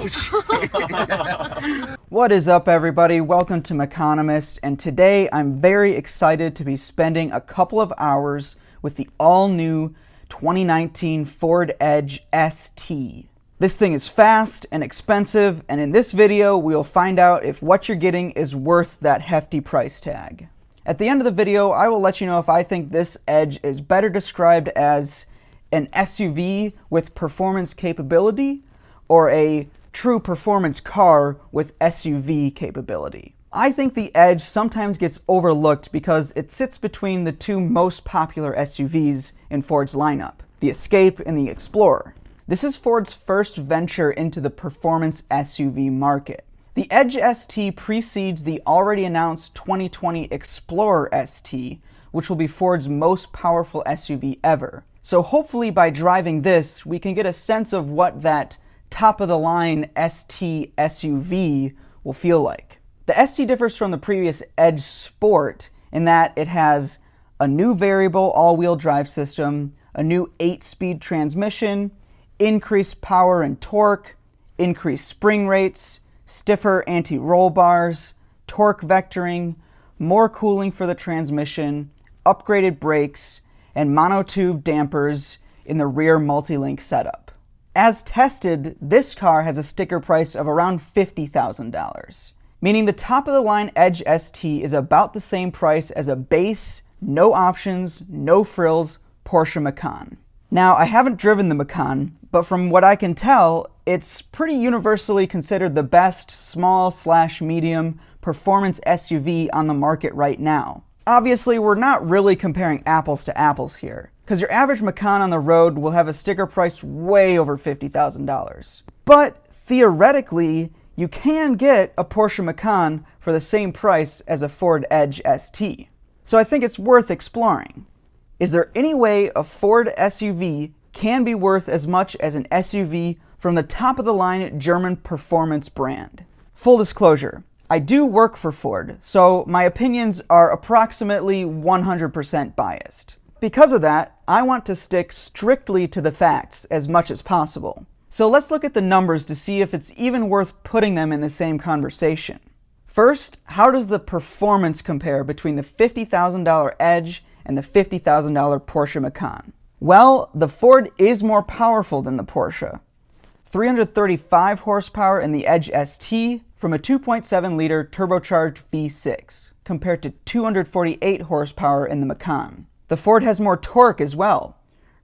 Ouch! What is up, everybody? Welcome to Meconomist, and today I'm very excited to be spending a couple of hours with the all-new 2019 Ford Edge ST. This thing is fast and expensive, and in this video we'll find out if what you're getting is worth that hefty price tag. At the end of the video, I will let you know if I think this Edge is better described as an SUV with performance capability or a true performance car with SUV capability. I think the Edge sometimes gets overlooked because it sits between the two most popular SUVs in Ford's lineup, the Escape and the Explorer. This is Ford's first venture into the performance SUV market. The Edge ST precedes the already announced 2020 Explorer ST, which will be Ford's most powerful SUV ever. So hopefully by driving this, we can get a sense of what that top-of-the-line ST SUV will feel like. The ST differs from the previous Edge Sport in that it has a new variable all-wheel drive system, a new 8-speed transmission, increased power and torque, increased spring rates, stiffer anti-roll bars, torque vectoring, more cooling for the transmission, upgraded brakes, and monotube dampers in the rear multi-link setup. As tested, this car has a sticker price of around $50,000, meaning the top-of-the-line Edge ST is about the same price as a base, no options, no frills Porsche Macan. Now, I haven't driven the Macan, but from what I can tell, it's pretty universally considered the best small/medium performance SUV on the market right now. Obviously, we're not really comparing apples to apples here, because your average Macan on the road will have a sticker price way over $50,000. But theoretically, you can get a Porsche Macan for the same price as a Ford Edge ST. So I think it's worth exploring. Is there any way a Ford SUV can be worth as much as an SUV from the top-of-the-line German performance brand? Full disclosure, I do work for Ford, so my opinions are approximately 100% biased. Because of that, I want to stick strictly to the facts as much as possible. So let's look at the numbers to see if it's even worth putting them in the same conversation. First, how does the performance compare between the $50,000 Edge and the $50,000 Porsche Macan? Well, the Ford is more powerful than the Porsche. 335 horsepower in the Edge ST from a 2.7-liter turbocharged V6, compared to 248 horsepower in the Macan. The Ford has more torque as well.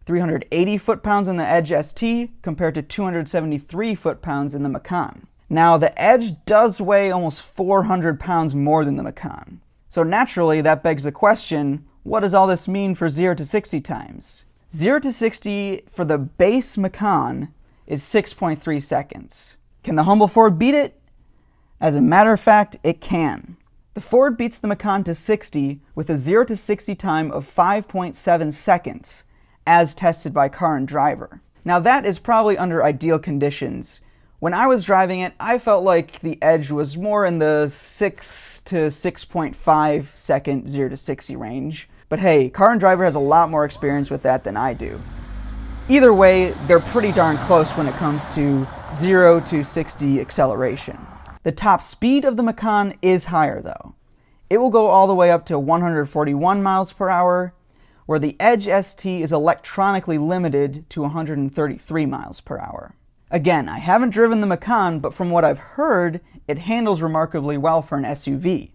380 foot-pounds in the Edge ST compared to 273 foot-pounds in the Macan. Now, the Edge does weigh almost 400 pounds more than the Macan. So naturally, that begs the question, what does all this mean for 0 to 60 times? 0 to 60 for the base Macan is 6.3 seconds. Can the humble Ford beat it? As a matter of fact, it can. The Ford beats the Macan to 60 with a 0 to 60 time of 5.7 seconds, as tested by Car and Driver. Now that is probably under ideal conditions. When I was driving it, I felt like the Edge was more in the 6 to 6.5 second 0 to 60 range. But hey, Car and Driver has a lot more experience with that than I do. Either way, they're pretty darn close when it comes to 0 to 60 acceleration. The top speed of the Macan is higher though. It will go all the way up to 141 miles per hour, where the Edge ST is electronically limited to 133 miles per hour. Again, I haven't driven the Macan, but from what I've heard, it handles remarkably well for an SUV.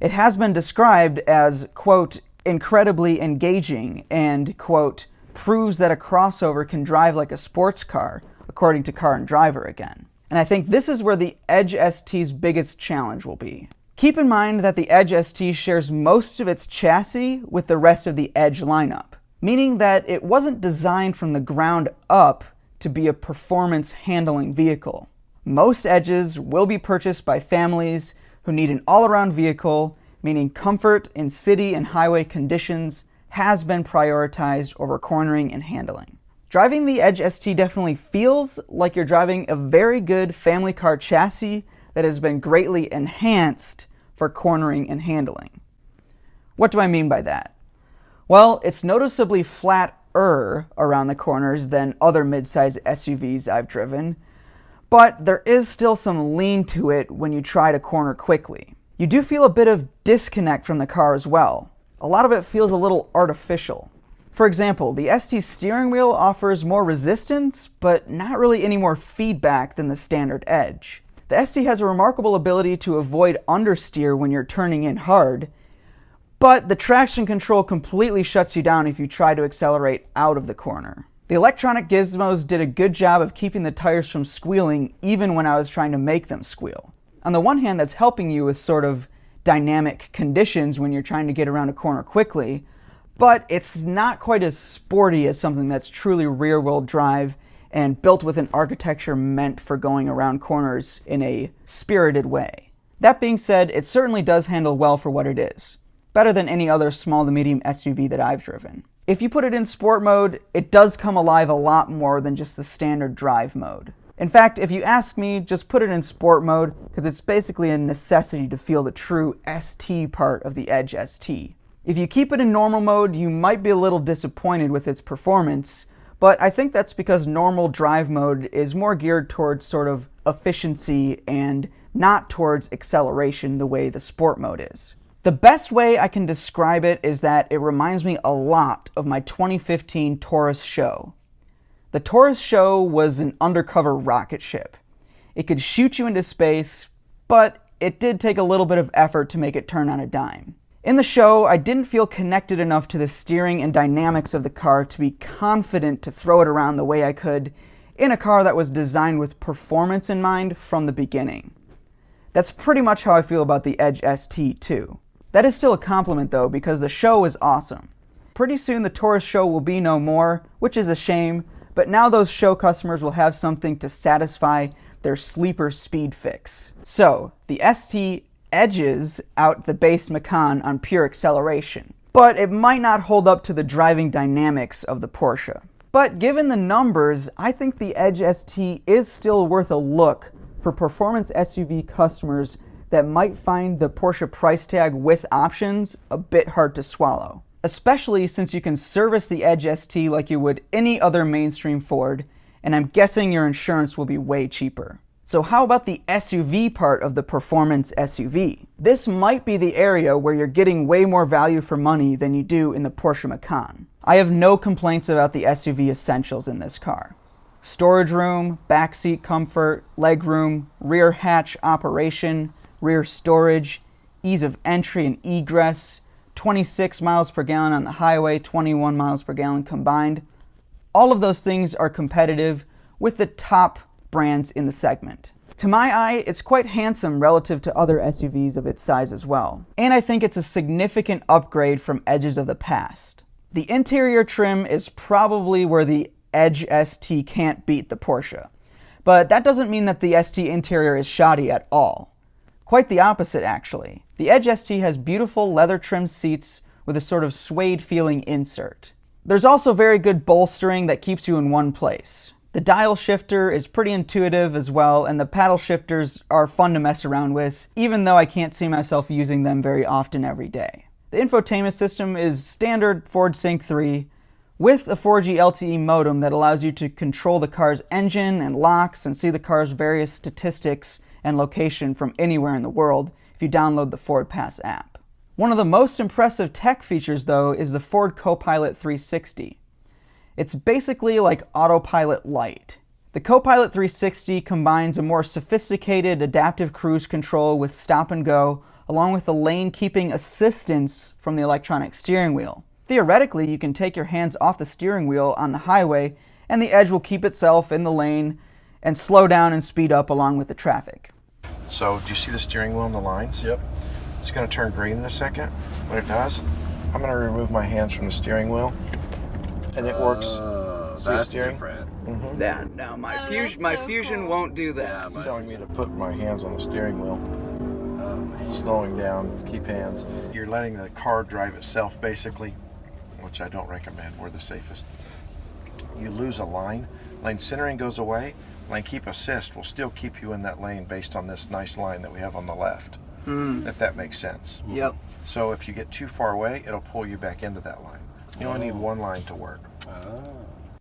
It has been described as, quote, incredibly engaging and, quote, proves that a crossover can drive like a sports car, according to Car and Driver again. And I think this is where the Edge ST's biggest challenge will be. Keep in mind that the Edge ST shares most of its chassis with the rest of the Edge lineup, meaning that it wasn't designed from the ground up to be a performance handling vehicle. Most Edges will be purchased by families who need an all-around vehicle, meaning comfort in city and highway conditions has been prioritized over cornering and handling. Driving the Edge ST definitely feels like you're driving a very good family car chassis that has been greatly enhanced for cornering and handling. What do I mean by that? Well, it's noticeably flatter around the corners than other midsize SUVs I've driven, but there is still some lean to it when you try to corner quickly. You do feel a bit of disconnect from the car as well. A lot of it feels a little artificial. For example, the ST steering wheel offers more resistance, but not really any more feedback than the standard Edge. The ST has a remarkable ability to avoid understeer when you're turning in hard, but the traction control completely shuts you down if you try to accelerate out of the corner. The electronic gizmos did a good job of keeping the tires from squealing even when I was trying to make them squeal. On the one hand, that's helping you with sort of dynamic conditions when you're trying to get around a corner quickly, but it's not quite as sporty as something that's truly rear-wheel drive and built with an architecture meant for going around corners in a spirited way. That being said, it certainly does handle well for what it is. Better than any other small to medium SUV that I've driven. If you put it in sport mode, it does come alive a lot more than just the standard drive mode. In fact, if you ask me, just put it in sport mode, because it's basically a necessity to feel the true ST part of the Edge ST. If you keep it in normal mode, you might be a little disappointed with its performance, but I think that's because normal drive mode is more geared towards sort of efficiency and not towards acceleration the way the sport mode is. The best way I can describe it is that it reminds me a lot of my 2015 Taurus Show. The Taurus Show was an undercover rocket ship. It could shoot you into space, but it did take a little bit of effort to make it turn on a dime. In the show, I didn't feel connected enough to the steering and dynamics of the car to be confident to throw it around the way I could in a car that was designed with performance in mind from the beginning. That's pretty much how I feel about the Edge ST too. That is still a compliment though, because the show is awesome. Pretty soon the Taurus Show will be no more, which is a shame, but now those show customers will have something to satisfy their sleeper speed fix. So, the ST edges out the base Macan on pure acceleration, but it might not hold up to the driving dynamics of the Porsche. But given the numbers, I think the Edge ST is still worth a look for performance SUV customers that might find the Porsche price tag with options a bit hard to swallow. Especially since you can service the Edge ST like you would any other mainstream Ford, and I'm guessing your insurance will be way cheaper. So how about the SUV part of the performance SUV? This might be the area where you're getting way more value for money than you do in the Porsche Macan. I have no complaints about the SUV essentials in this car. Storage room, backseat comfort, legroom, rear hatch operation, rear storage, ease of entry and egress, 26 miles per gallon on the highway, 21 miles per gallon combined. All of those things are competitive with the top brands in the segment. To my eye, it's quite handsome relative to other SUVs of its size as well. And I think it's a significant upgrade from Edges of the past. The interior trim is probably where the Edge ST can't beat the Porsche. But that doesn't mean that the ST interior is shoddy at all. Quite the opposite, actually. The Edge ST has beautiful leather-trimmed seats with a sort of suede feeling insert. There's also very good bolstering that keeps you in one place. The dial shifter is pretty intuitive as well, and the paddle shifters are fun to mess around with, even though I can't see myself using them very often every day. The infotainment system is standard Ford Sync 3, with a 4G LTE modem that allows you to control the car's engine and locks and see the car's various statistics and location from anywhere in the world if you download the Ford Pass app. One of the most impressive tech features, though, is the Ford Copilot 360. It's basically like autopilot light. The Copilot 360 combines a more sophisticated adaptive cruise control with stop and go, along with the lane-keeping assistance from the electronic steering wheel. Theoretically, you can take your hands off the steering wheel on the highway, and the Edge will keep itself in the lane and slow down and speed up along with the traffic. So, do you see the steering wheel and the lines? Yep. It's going to turn green in a second. When it does, I'm going to remove my hands from the steering wheel, and it works. That's different. Mm-hmm. Yeah, no, my Fusion cool. won't do that. It's telling me to put my hands on the steering wheel. Slowing down, keep hands. You're letting the car drive itself, basically, which I don't recommend. We're the safest. You lose a lane centering goes away. Lane keep assist will still keep you in that lane based on this nice line that we have on the left, if that makes sense. Yep. So if you get too far away, it'll pull you back into that line. You only need one line to work.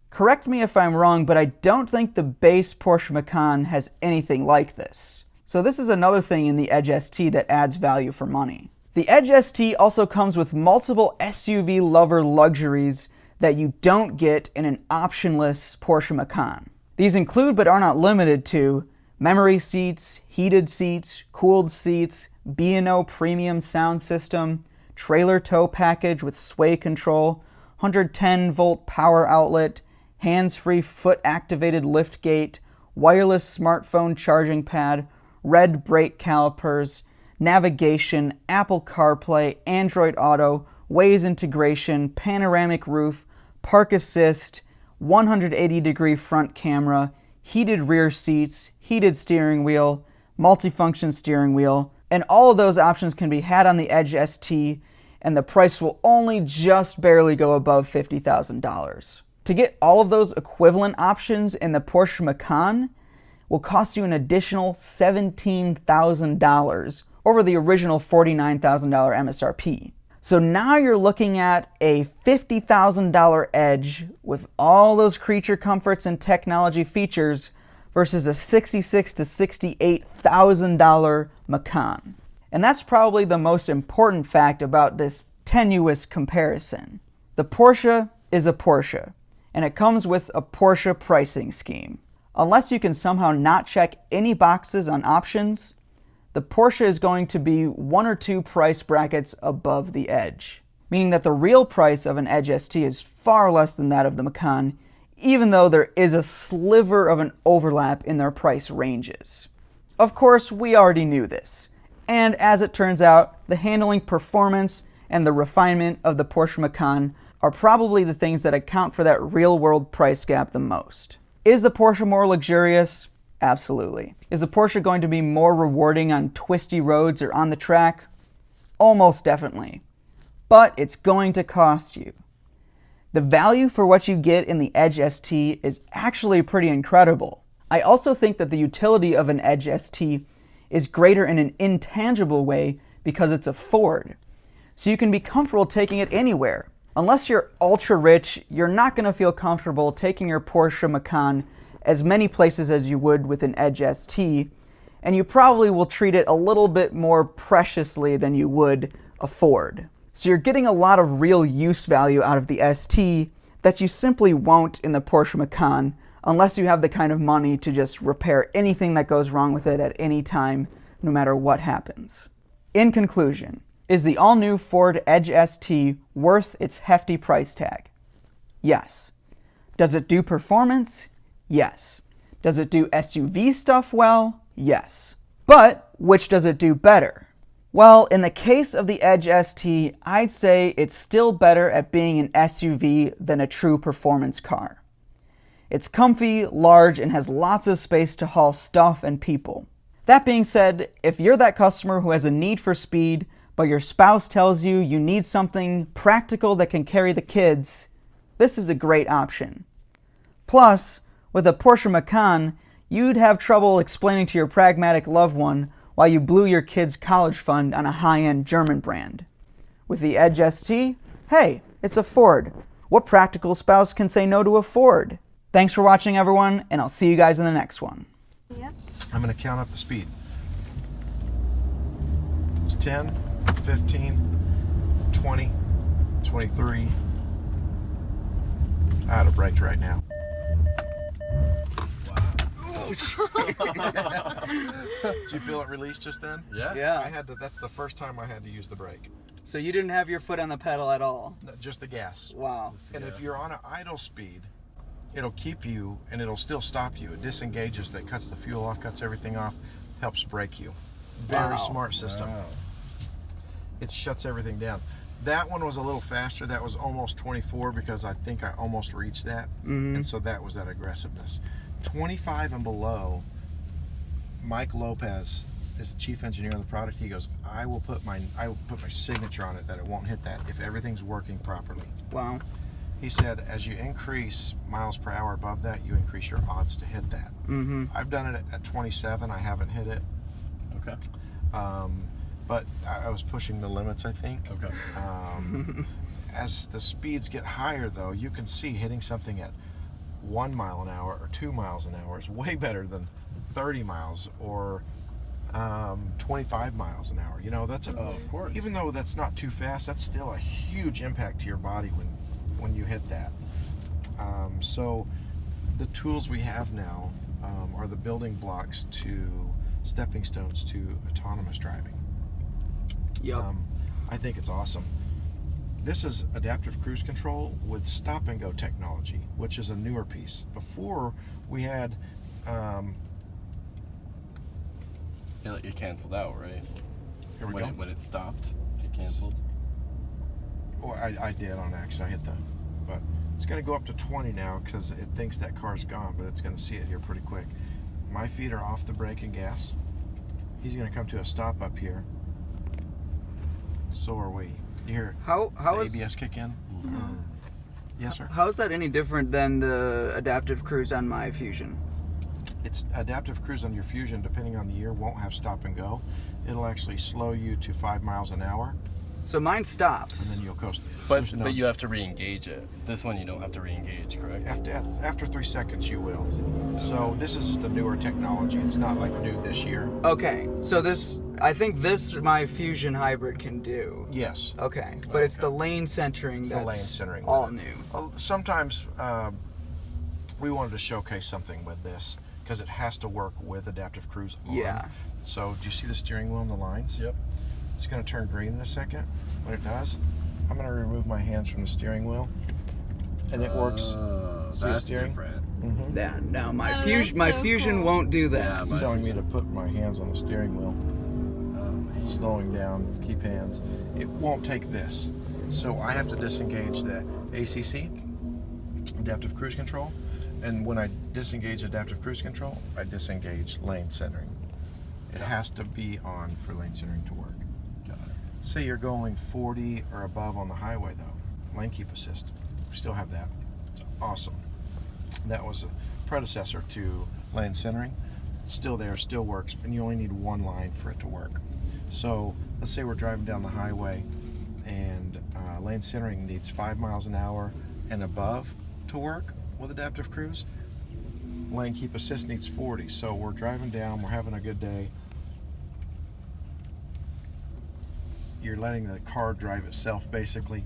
Correct me if I'm wrong, but I don't think the base Porsche Macan has anything like this. So this is another thing in the Edge ST that adds value for money. The Edge ST also comes with multiple SUV lover luxuries that you don't get in an optionless Porsche Macan. These include, but are not limited to, memory seats, heated seats, cooled seats, B&O premium sound system, trailer tow package with sway control, 110-volt power outlet, hands-free foot-activated liftgate, wireless smartphone charging pad, red brake calipers, navigation, Apple CarPlay, Android Auto, Waze integration, panoramic roof, park assist, 180-degree front camera, heated rear seats, heated steering wheel, multifunction steering wheel, and all of those options can be had on the Edge ST, and the price will only just barely go above $50,000. To get all of those equivalent options in the Porsche Macan will cost you an additional $17,000 over the original $49,000 MSRP. So now you're looking at a $50,000 Edge with all those creature comforts and technology features versus a $66,000 to $68,000 Macan. And that's probably the most important fact about this tenuous comparison. The Porsche is a Porsche, and it comes with a Porsche pricing scheme. Unless you can somehow not check any boxes on options, the Porsche is going to be one or two price brackets above the Edge, meaning that the real price of an Edge ST is far less than that of the Macan, even though there is a sliver of an overlap in their price ranges. Of course, we already knew this, and as it turns out, the handling performance and the refinement of the Porsche Macan are probably the things that account for that real-world price gap the most. Is the Porsche more luxurious? Absolutely. Is the Porsche going to be more rewarding on twisty roads or on the track? Almost definitely. But it's going to cost you. The value for what you get in the Edge ST is actually pretty incredible. I also think that the utility of an Edge ST is greater in an intangible way because it's a Ford. So you can be comfortable taking it anywhere. Unless you're ultra rich, you're not going to feel comfortable taking your Porsche Macan as many places as you would with an Edge ST, and you probably will treat it a little bit more preciously than you would a Ford. So you're getting a lot of real use value out of the ST that you simply won't in the Porsche Macan unless you have the kind of money to just repair anything that goes wrong with it at any time, no matter what happens. In conclusion, is the all-new Ford Edge ST worth its hefty price tag? Yes. Does it do performance? Yes. Does it do SUV stuff well? Yes. But which does it do better? Well, in the case of the Edge ST, I'd say it's still better at being an SUV than a true performance car. It's comfy, large, and has lots of space to haul stuff and people. That being said, if you're that customer who has a need for speed, but your spouse tells you you need something practical that can carry the kids, this is a great option. Plus, with a Porsche Macan, you'd have trouble explaining to your pragmatic loved one why you blew your kid's college fund on a high-end German brand. With the Edge ST, hey, it's a Ford. What practical spouse can say no to a Ford? Thanks for watching, everyone, and I'll see you guys in the next one. Yep. I'm going to count up the speed. It's 10, 15, 20, 23. Out of brakes right now. Did you feel it release just then? Yeah. I had to. That's the first time I had to use the brake. So you didn't have your foot on the pedal at all? No, just the gas. Wow. And if you're on an idle speed, it'll keep you and it'll still stop you. It disengages, that cuts the fuel off, cuts everything off, helps brake you. Very smart system. Wow. It shuts everything down. That one was a little faster. That was almost 24 because I think I almost reached that. And so that was that aggressiveness. 25 and below, Mike Lopez is the chief engineer of the product. He goes, I will put my signature on it that it won't hit that if everything's working properly. Wow. He said, as you increase miles per hour above that, you increase your odds to hit that. I've done it at 27. I haven't hit it. Okay. But I was pushing the limits, I think. Okay. As the speeds get higher, though, you can see hitting something at 1 mile an hour or 2 miles an hour is way better than 30 miles or 25 miles an hour. You know, that's of course. Even though that's not too fast, that's still a huge impact to your body when you hit that. So the tools we have now are the building blocks to stepping stones to autonomous driving. Yep. I think it's awesome. This is adaptive cruise control with stop and go technology, which is a newer piece. Before we had It canceled out, right? here we go. When it stopped, it canceled. Or I did on accident. But it's going to go up to 20 now because it thinks that car's gone, but it's going to see it here pretty quick. My feet are off the brake and gas. He's going to come to a stop up here. So are we. You hear How the is ABS kick in? Mhm. Yes, sir. How is that any different than the adaptive cruise on my Fusion? It's adaptive cruise on your Fusion, depending on the year, won't have stop and go. It'll actually slow you to 5 miles an hour, So mine and stops. then you'll coast. But There's but you have to re-engage it. This one you don't have to re-engage, correct? after 3 seconds you will. So this is just a newer technology. It's not like new this year. Okay, so I think this my Fusion hybrid can do. Yes. Okay, but it's the lane centering It's the that's lane centering with all it. new. Sometimes we wanted to showcase something with this because it has to work with adaptive cruise on. Yeah. So do you see the steering wheel and the lines? Yep. It's going to turn green in a second. When it does, I'm going to remove my hands from the steering wheel, and it works. See the That's steering? different. Mm-hmm. Yeah, no, my Oh, Fusion that's my so Fusion cool. won't do that. Yeah, It's telling me to put my hands on the steering wheel. Oh, Slowing down, keep hands. It won't take this. So I have to disengage the ACC, adaptive cruise control. And when I disengage adaptive cruise control, I disengage lane centering. It has to be on for lane centering to work. got it. Say you're going 40 or above on the highway though, lane keep assist. We still have that. It's awesome. That was a predecessor to lane centering. It's still there, still works, and you only need one line for it to work. So let's say we're driving down the highway and lane centering needs 5 miles an hour and above to work with adaptive cruise. Lane keep assist needs 40. So we're driving down, we're having a good day. You're letting the car drive itself basically,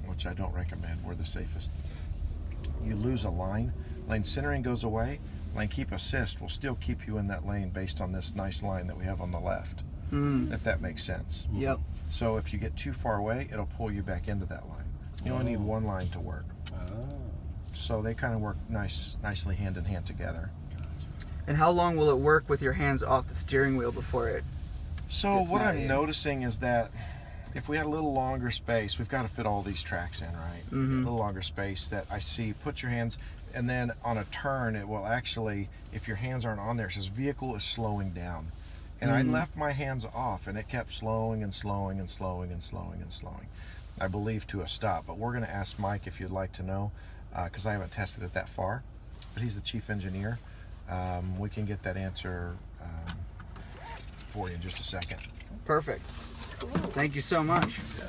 which I don't recommend. We're the safest. You lose a line, lane centering goes away, lane keep assist will still keep you in that lane based on this nice line that we have on the left, if that makes sense. Yep. So if you get too far away, it'll pull you back into that line. You only need one line to work. Oh. So they kind of work nicely hand in hand together. And how long will it work with your hands off the steering wheel before it? So It's what not I'm in. noticing is that if we had a little longer space, we've got to fit all these tracks in, right? A little longer space that I see, put your hands, and then on a turn, it will actually, if your hands aren't on there, it says vehicle is slowing down. And I left my hands off, and it kept slowing and slowing and slowing and slowing and slowing, I believe, to a stop. But we're going to ask Mike if you'd like to know, because I haven't tested it that far. But he's the chief engineer. We can get that answer for you in just a second. Perfect. Thank you so much. Yeah.